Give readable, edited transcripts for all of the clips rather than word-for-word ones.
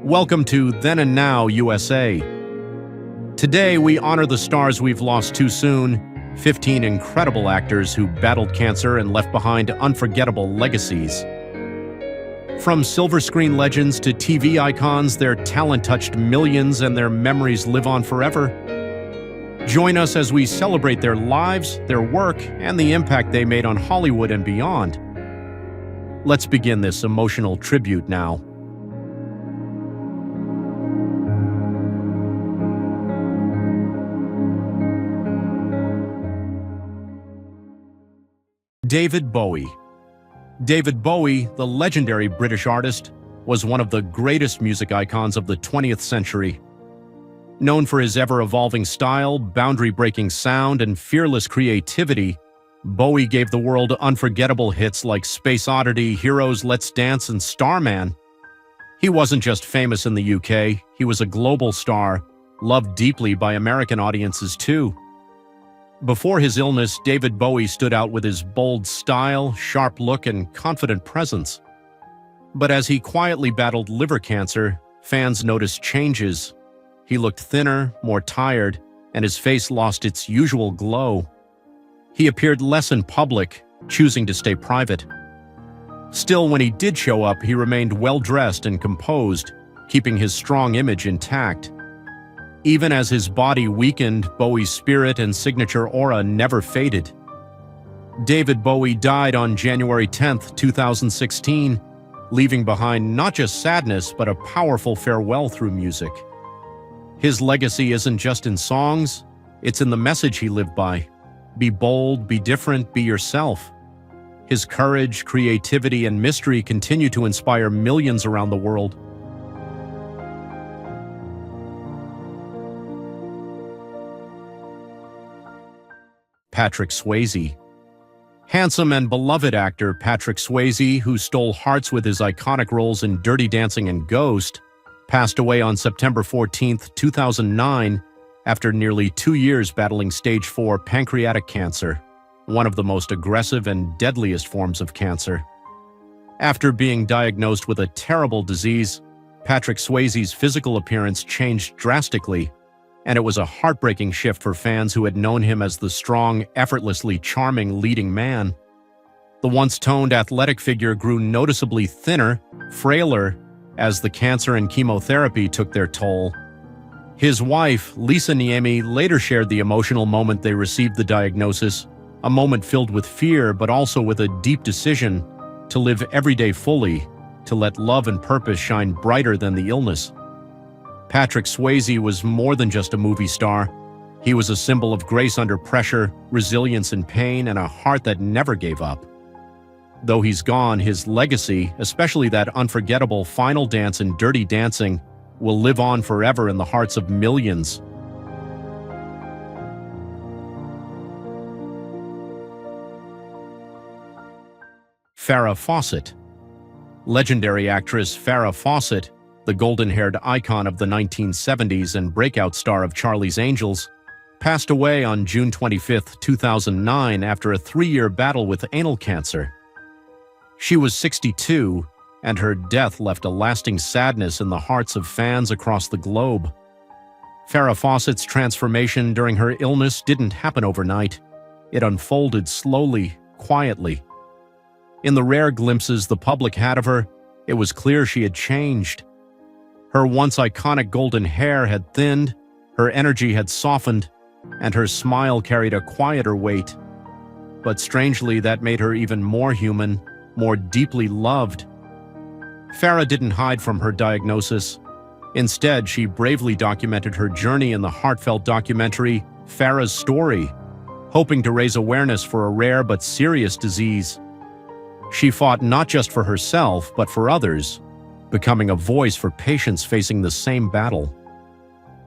Welcome to Then and Now USA. Today, we honor the stars we've lost too soon, 15 incredible actors who battled cancer and left behind unforgettable legacies. From silver screen legends to TV icons, their talent touched millions and their memories live on forever. Join us as we celebrate their lives, their work, and the impact they made on Hollywood and beyond. Let's begin this emotional tribute now. David Bowie. David Bowie, the legendary British artist, was one of the greatest music icons of the 20th century. Known for his ever-evolving style, boundary-breaking sound, and fearless creativity, Bowie gave the world unforgettable hits like Space Oddity, Heroes, Let's Dance, and Starman. He wasn't just famous in the UK, he was a global star, loved deeply by American audiences too. Before his illness, David Bowie stood out with his bold style, sharp look, and confident presence. But as he quietly battled liver cancer, fans noticed changes. He looked thinner, more tired, and his face lost its usual glow. He appeared less in public, choosing to stay private. Still, when he did show up, he remained well-dressed and composed, keeping his strong image intact. Even as his body weakened, Bowie's spirit and signature aura never faded. David Bowie died on January 10, 2016, leaving behind not just sadness but a powerful farewell through music. His legacy isn't just in songs, it's in the message he lived by. Be bold, be different, be yourself. His courage, creativity, and mystery continue to inspire millions around the world. Patrick Swayze. Handsome and beloved actor Patrick Swayze, who stole hearts with his iconic roles in Dirty Dancing and Ghost, passed away on September 14, 2009, after nearly 2 years battling stage 4 pancreatic cancer, one of the most aggressive and deadliest forms of cancer. After being diagnosed with a terrible disease, Patrick Swayze's physical appearance changed drastically, and it was a heartbreaking shift for fans who had known him as the strong, effortlessly charming leading man. The once toned athletic figure grew noticeably thinner, frailer, as the cancer and chemotherapy took their toll. His wife, Lisa Niemi, later shared the emotional moment they received the diagnosis, a moment filled with fear but also with a deep decision to live every day fully, to let love and purpose shine brighter than the illness. Patrick Swayze was more than just a movie star. He was a symbol of grace under pressure, resilience in pain, and a heart that never gave up. Though he's gone, his legacy, especially that unforgettable final dance in Dirty Dancing, will live on forever in the hearts of millions. Farrah Fawcett. Legendary actress Farrah Fawcett, the golden-haired icon of the 1970s and breakout star of Charlie's Angels, passed away on June 25, 2009 after a 3-year battle with anal cancer. She was 62, and her death left a lasting sadness in the hearts of fans across the globe. Farrah Fawcett's transformation during her illness didn't happen overnight. It unfolded slowly, quietly. In the rare glimpses the public had of her, it was clear she had changed. Her once iconic golden hair had thinned, her energy had softened, and her smile carried a quieter weight. But strangely, that made her even more human, more deeply loved. Farrah didn't hide from her diagnosis. Instead, she bravely documented her journey in the heartfelt documentary, Farrah's Story, hoping to raise awareness for a rare but serious disease. She fought not just for herself, but for others, becoming a voice for patients facing the same battle.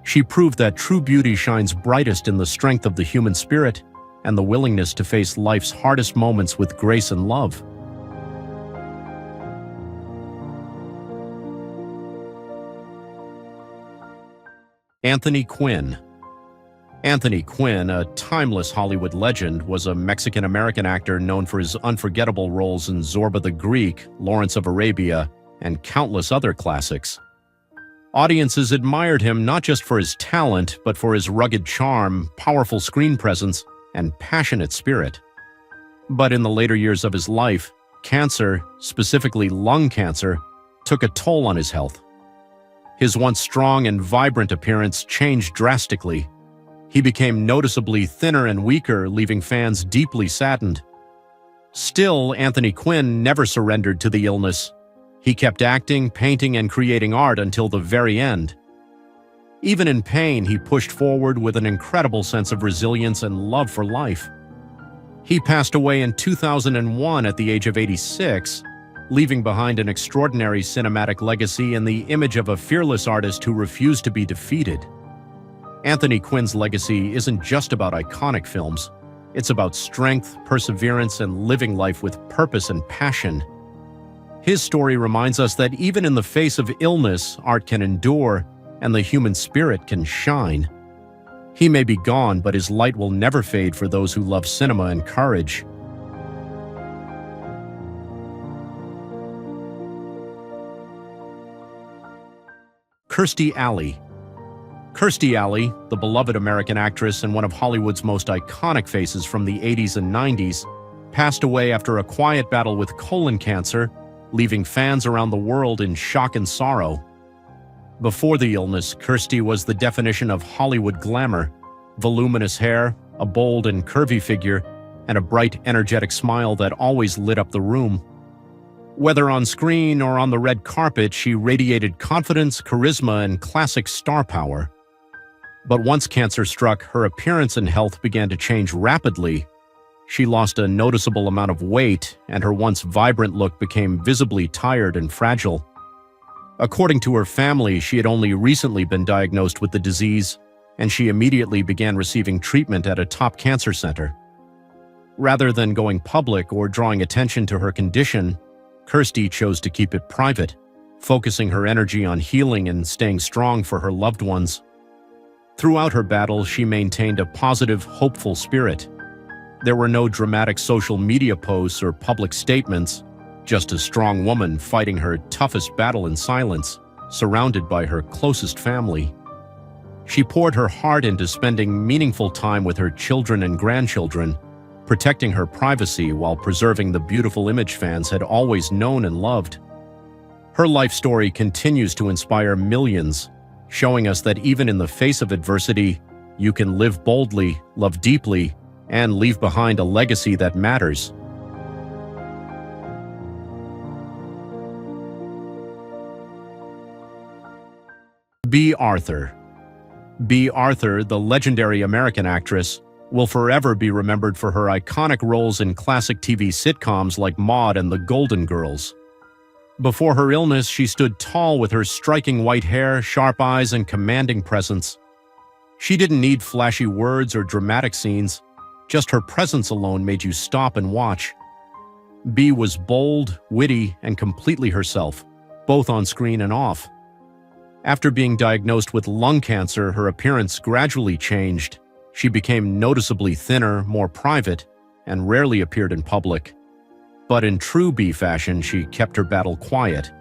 She proved that true beauty shines brightest in the strength of the human spirit and the willingness to face life's hardest moments with grace and love. Anthony Quinn. Anthony Quinn, a timeless Hollywood legend, was a Mexican-American actor known for his unforgettable roles in Zorba the Greek, Lawrence of Arabia, and countless other classics. Audiences admired him not just for his talent, but for his rugged charm, powerful screen presence, and passionate spirit. But in the later years of his life, cancer, specifically lung cancer, took a toll on his health. His once strong and vibrant appearance changed drastically. He became noticeably thinner and weaker, leaving fans deeply saddened. Still, Anthony Quinn never surrendered to the illness. He kept acting, painting, and creating art until the very end. Even in pain, he pushed forward with an incredible sense of resilience and love for life. He passed away in 2001 at the age of 86, leaving behind an extraordinary cinematic legacy in the image of a fearless artist who refused to be defeated. Anthony Quinn's legacy isn't just about iconic films. It's about strength, perseverance, and living life with purpose and passion. His story reminds us that even in the face of illness, art can endure, and the human spirit can shine. He may be gone, but his light will never fade for those who love cinema and courage. Kirstie Alley. Kirstie Alley, the beloved American actress and one of Hollywood's most iconic faces from the 80s and 90s, passed away after a quiet battle with colon cancer, leaving fans around the world in shock and sorrow. Before the illness, Kirstie was the definition of Hollywood glamour: voluminous hair, a bold and curvy figure, and a bright, energetic smile that always lit up the room. Whether on screen or on the red carpet, she radiated confidence, charisma, and classic star power. But once cancer struck, her appearance and health began to change rapidly. She lost a noticeable amount of weight, and her once vibrant look became visibly tired and fragile. According to her family, she had only recently been diagnosed with the disease, and she immediately began receiving treatment at a top cancer center. Rather than going public or drawing attention to her condition, Kirstie chose to keep it private, focusing her energy on healing and staying strong for her loved ones. Throughout her battle, she maintained a positive, hopeful spirit. There were no dramatic social media posts or public statements, just a strong woman fighting her toughest battle in silence, surrounded by her closest family. She poured her heart into spending meaningful time with her children and grandchildren, protecting her privacy while preserving the beautiful image fans had always known and loved. Her life story continues to inspire millions, showing us that even in the face of adversity, you can live boldly, love deeply, and leave behind a legacy that matters. Bea Arthur. Bea Arthur, the legendary American actress, will forever be remembered for her iconic roles in classic TV sitcoms like Maude and The Golden Girls. Before her illness, she stood tall with her striking white hair, sharp eyes, and commanding presence. She didn't need flashy words or dramatic scenes. Just her presence alone made you stop and watch. Bea was bold, witty, and completely herself, both on screen and off. After being diagnosed with lung cancer, her appearance gradually changed. She became noticeably thinner, more private, and rarely appeared in public. But in true Bea fashion, she kept her battle quiet.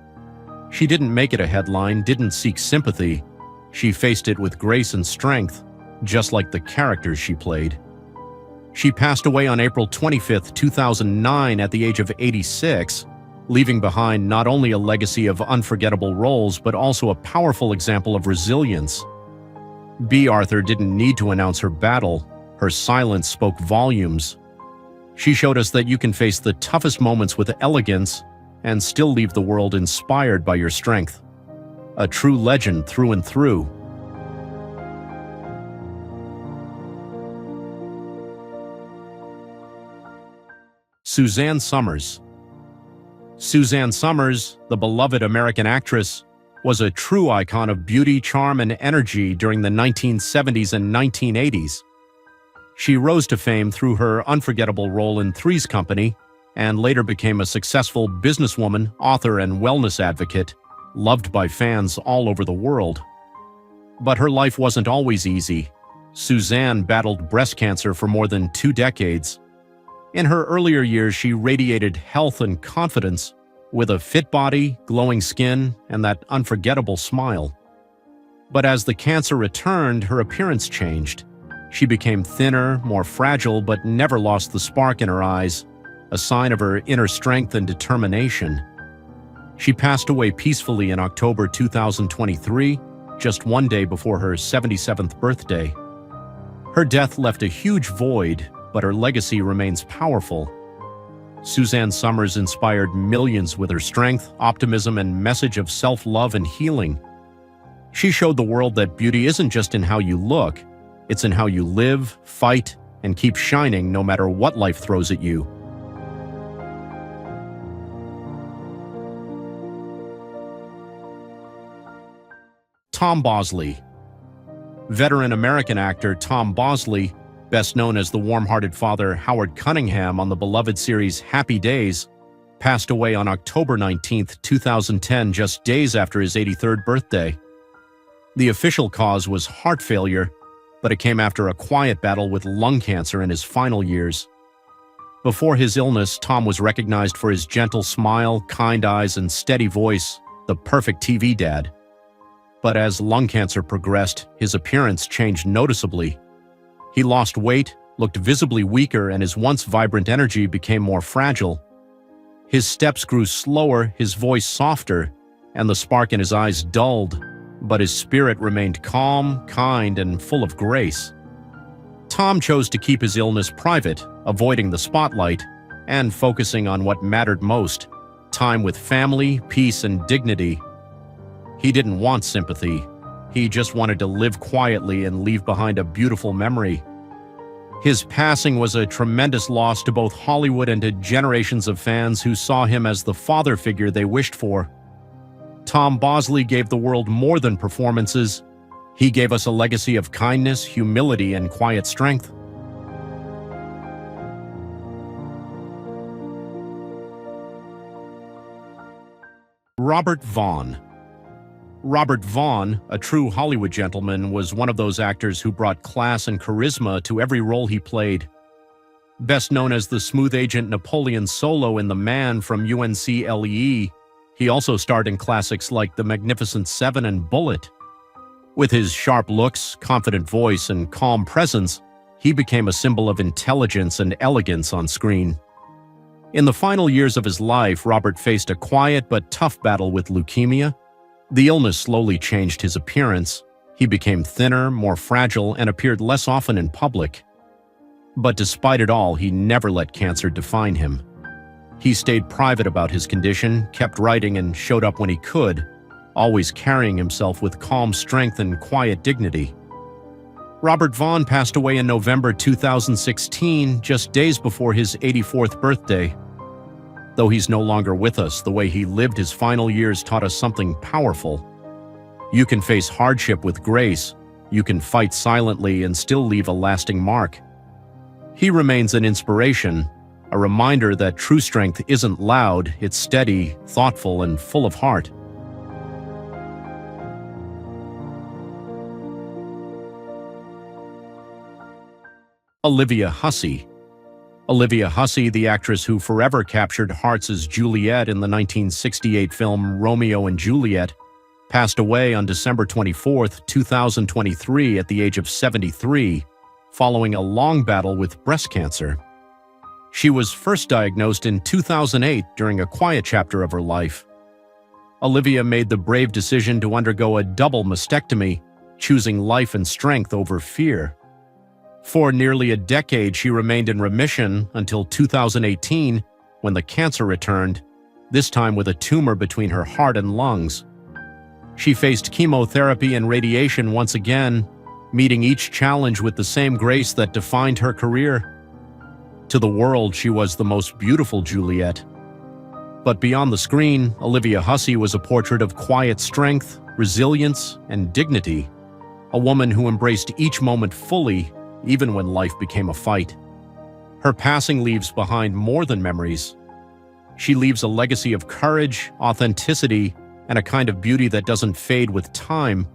She didn't make it a headline, didn't seek sympathy. She faced it with grace and strength, just like the characters she played. She passed away on April 25, 2009 at the age of 86, leaving behind not only a legacy of unforgettable roles, but also a powerful example of resilience. Bea Arthur didn't need to announce her battle. Her silence spoke volumes. She showed us that you can face the toughest moments with elegance and still leave the world inspired by your strength. A true legend through and through. Suzanne Somers. Suzanne Somers, the beloved American actress, was a true icon of beauty, charm, and energy during the 1970s and 1980s. She rose to fame through her unforgettable role in Three's Company, and later became a successful businesswoman, author, and wellness advocate, loved by fans all over the world. But her life wasn't always easy. Suzanne battled breast cancer for more than 2 decades. In her earlier years, she radiated health and confidence, with a fit body, glowing skin, and that unforgettable smile. But as the cancer returned, her appearance changed. She became thinner, more fragile, but never lost the spark in her eyes, a sign of her inner strength and determination. She passed away peacefully in October 2023, just one day before her 77th birthday. Her death left a huge void, but her legacy remains powerful. Suzanne Somers inspired millions with her strength, optimism, and message of self-love and healing. She showed the world that beauty isn't just in how you look, it's in how you live, fight, and keep shining no matter what life throws at you. Tom Bosley. Veteran American actor Tom Bosley, best known as the warm-hearted father Howard Cunningham on the beloved series Happy Days, passed away on October 19, 2010, just days after his 83rd birthday. The official cause was heart failure, but it came after a quiet battle with lung cancer in his final years. Before his illness, Tom was recognized for his gentle smile, kind eyes, and steady voice, the perfect TV dad. But as lung cancer progressed, his appearance changed noticeably. He lost weight, looked visibly weaker, and his once vibrant energy became more fragile. His steps grew slower, his voice softer, and the spark in his eyes dulled, but his spirit remained calm, kind, and full of grace. Tom chose to keep his illness private, avoiding the spotlight, and focusing on what mattered most: time with family, peace, and dignity. He didn't want sympathy. He just wanted to live quietly and leave behind a beautiful memory. His passing was a tremendous loss to both Hollywood and to generations of fans who saw him as the father figure they wished for. Tom Bosley gave the world more than performances. He gave us a legacy of kindness, humility, and quiet strength. Robert Vaughn. Robert Vaughn, a true Hollywood gentleman, was one of those actors who brought class and charisma to every role he played. Best known as the smooth agent Napoleon Solo in The Man from UNCLE, he also starred in classics like The Magnificent Seven and Bullet. With his sharp looks, confident voice, and calm presence, he became a symbol of intelligence and elegance on screen. In the final years of his life, Robert faced a quiet but tough battle with leukemia. The illness slowly changed his appearance. He became thinner, more fragile, and appeared less often in public. But despite it all, he never let cancer define him. He stayed private about his condition, kept writing, and showed up when he could, always carrying himself with calm strength and quiet dignity. Robert Vaughn passed away in November 2016, just days before his 84th birthday. Though he's no longer with us, the way he lived his final years taught us something powerful. You can face hardship with grace. You can fight silently and still leave a lasting mark. He remains an inspiration, a reminder that true strength isn't loud, it's steady, thoughtful, and full of heart. Olivia Hussey. Olivia Hussey, the actress who forever captured hearts as Juliet in the 1968 film Romeo and Juliet, passed away on December 24, 2023 at the age of 73, following a long battle with breast cancer. She was first diagnosed in 2008 during a quiet chapter of her life. Olivia made the brave decision to undergo a double mastectomy, choosing life and strength over fear. For nearly a decade, she remained in remission until 2018, when the cancer returned, this time with a tumor between her heart and lungs. She faced chemotherapy and radiation once again, meeting each challenge with the same grace that defined her career. To the world, she was the most beautiful Juliet. But beyond the screen, Olivia Hussey was a portrait of quiet strength, resilience, and dignity, a woman who embraced each moment fully, even when life became a fight. Her passing leaves behind more than memories. She leaves a legacy of courage, authenticity, and a kind of beauty that doesn't fade with time,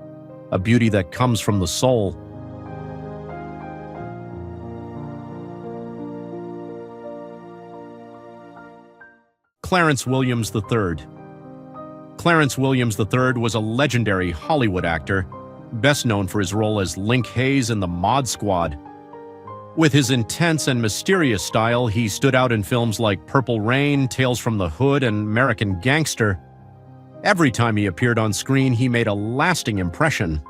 a beauty that comes from the soul. Clarence Williams III. Clarence Williams III was a legendary Hollywood actor, best known for his role as Link Hayes in the Mod Squad. With his intense and mysterious style, he stood out in films like Purple Rain, Tales from the Hood, and American Gangster. Every time he appeared on screen, he made a lasting impression.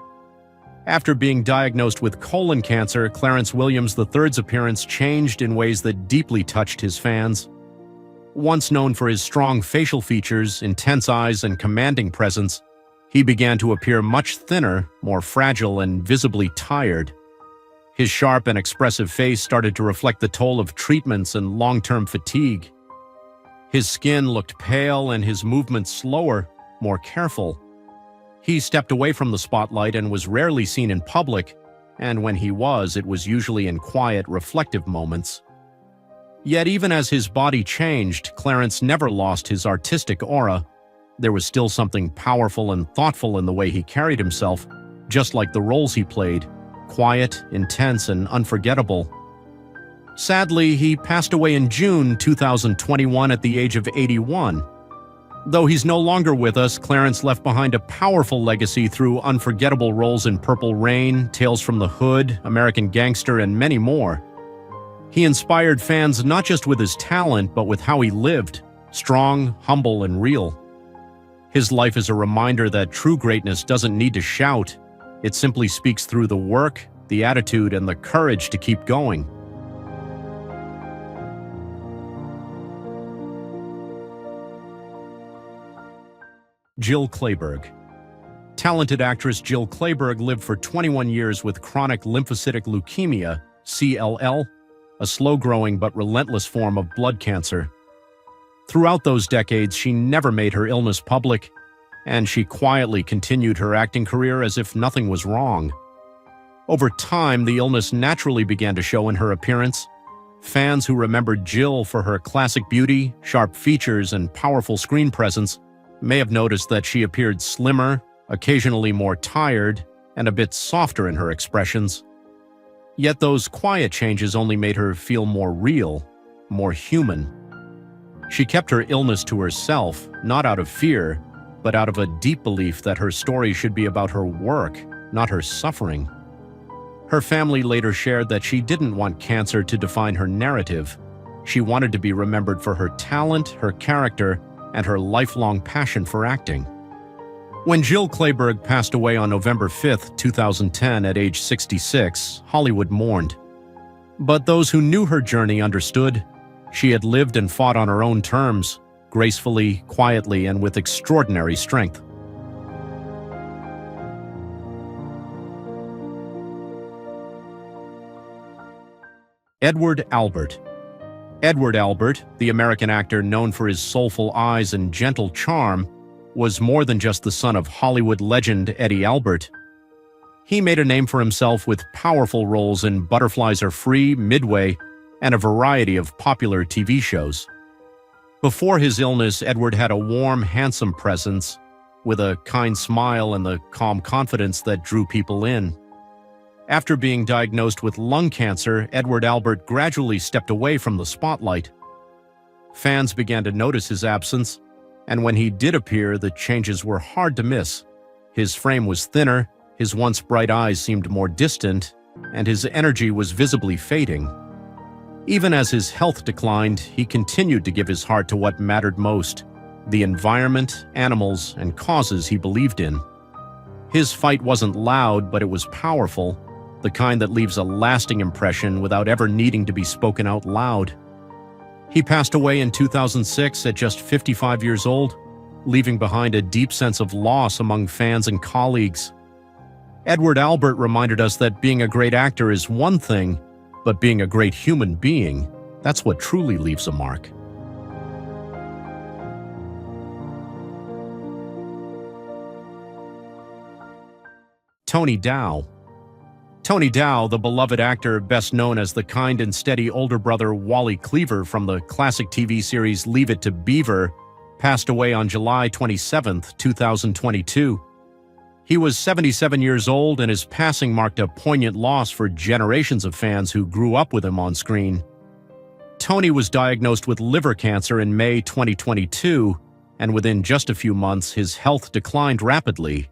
After being diagnosed with colon cancer, Clarence Williams III's appearance changed in ways that deeply touched his fans. Once known for his strong facial features, intense eyes, and commanding presence, he began to appear much thinner, more fragile, and visibly tired. His sharp and expressive face started to reflect the toll of treatments and long-term fatigue. His skin looked pale and his movements slower, more careful. He stepped away from the spotlight and was rarely seen in public, and when he was, it was usually in quiet, reflective moments. Yet even as his body changed, Clarence never lost his artistic aura. There was still something powerful and thoughtful in the way he carried himself, just like the roles he played, quiet, intense, and unforgettable. Sadly, he passed away in June 2021 at the age of 81. Though he's no longer with us, Clarence left behind a powerful legacy through unforgettable roles in Purple Rain, Tales from the Hood, American Gangster, and many more. He inspired fans not just with his talent, but with how he lived, strong, humble, and real. His life is a reminder that true greatness doesn't need to shout. It simply speaks through the work, the attitude, and the courage to keep going. Jill Clayburgh. Talented actress Jill Clayburgh lived for 21 years with chronic lymphocytic leukemia, CLL, a slow-growing but relentless form of blood cancer. Throughout those decades, she never made her illness public, and she quietly continued her acting career as if nothing was wrong. Over time, the illness naturally began to show in her appearance. Fans who remembered Jill for her classic beauty, sharp features, and powerful screen presence may have noticed that she appeared slimmer, occasionally more tired, and a bit softer in her expressions. Yet those quiet changes only made her feel more real, more human. She kept her illness to herself, not out of fear, but out of a deep belief that her story should be about her work, not her suffering. Her family later shared that she didn't want cancer to define her narrative. She wanted to be remembered for her talent, her character, and her lifelong passion for acting. When Jill Clayburgh passed away on November 5, 2010 at age 66, Hollywood mourned. But those who knew her journey understood. She had lived and fought on her own terms, gracefully, quietly, and with extraordinary strength. Edward Albert. Edward Albert, the American actor known for his soulful eyes and gentle charm, was more than just the son of Hollywood legend Eddie Albert. He made a name for himself with powerful roles in Butterflies Are Free, Midway, and a variety of popular TV shows. Before his illness, Edward had a warm, handsome presence, with a kind smile and the calm confidence that drew people in. After being diagnosed with lung cancer, Edward Albert gradually stepped away from the spotlight. Fans began to notice his absence, and when he did appear, the changes were hard to miss. His frame was thinner, his once bright eyes seemed more distant, and his energy was visibly fading. Even as his health declined, he continued to give his heart to what mattered most: the environment, animals, and causes he believed in. His fight wasn't loud, but it was powerful, the kind that leaves a lasting impression without ever needing to be spoken out loud. He passed away in 2006 at just 55 years old, leaving behind a deep sense of loss among fans and colleagues. Edward Albert reminded us that being a great actor is one thing, but being a great human being, that's what truly leaves a mark. Tony Dow. Tony Dow, the beloved actor best known as the kind and steady older brother Wally Cleaver from the classic TV series Leave It to Beaver, passed away on July 27, 2022. He was 77 years old, and his passing marked a poignant loss for generations of fans who grew up with him on screen. Tony was diagnosed with liver cancer in May 2022, and within just a few months, his health declined rapidly.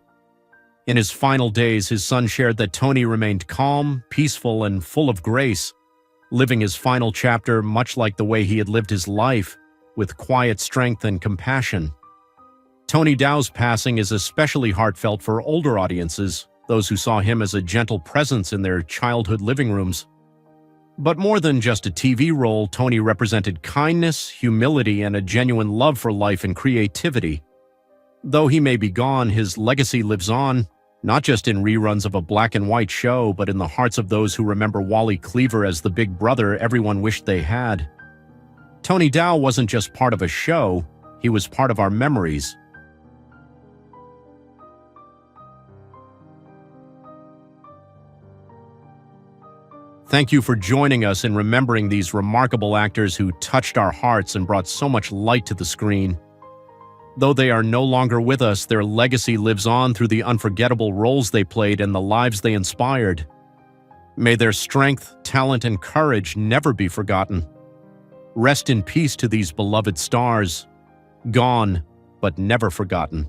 In his final days, his son shared that Tony remained calm, peaceful, and full of grace, living his final chapter much like the way he had lived his life, with quiet strength and compassion. Tony Dow's passing is especially heartfelt for older audiences, those who saw him as a gentle presence in their childhood living rooms. But more than just a TV role, Tony represented kindness, humility, and a genuine love for life and creativity. Though he may be gone, his legacy lives on, not just in reruns of a black and white show, but in the hearts of those who remember Wally Cleaver as the big brother everyone wished they had. Tony Dow wasn't just part of a show, he was part of our memories. Thank you for joining us in remembering these remarkable actors who touched our hearts and brought so much light to the screen. Though they are no longer with us, their legacy lives on through the unforgettable roles they played and the lives they inspired. May their strength, talent, and courage never be forgotten. Rest in peace to these beloved stars, gone but never forgotten.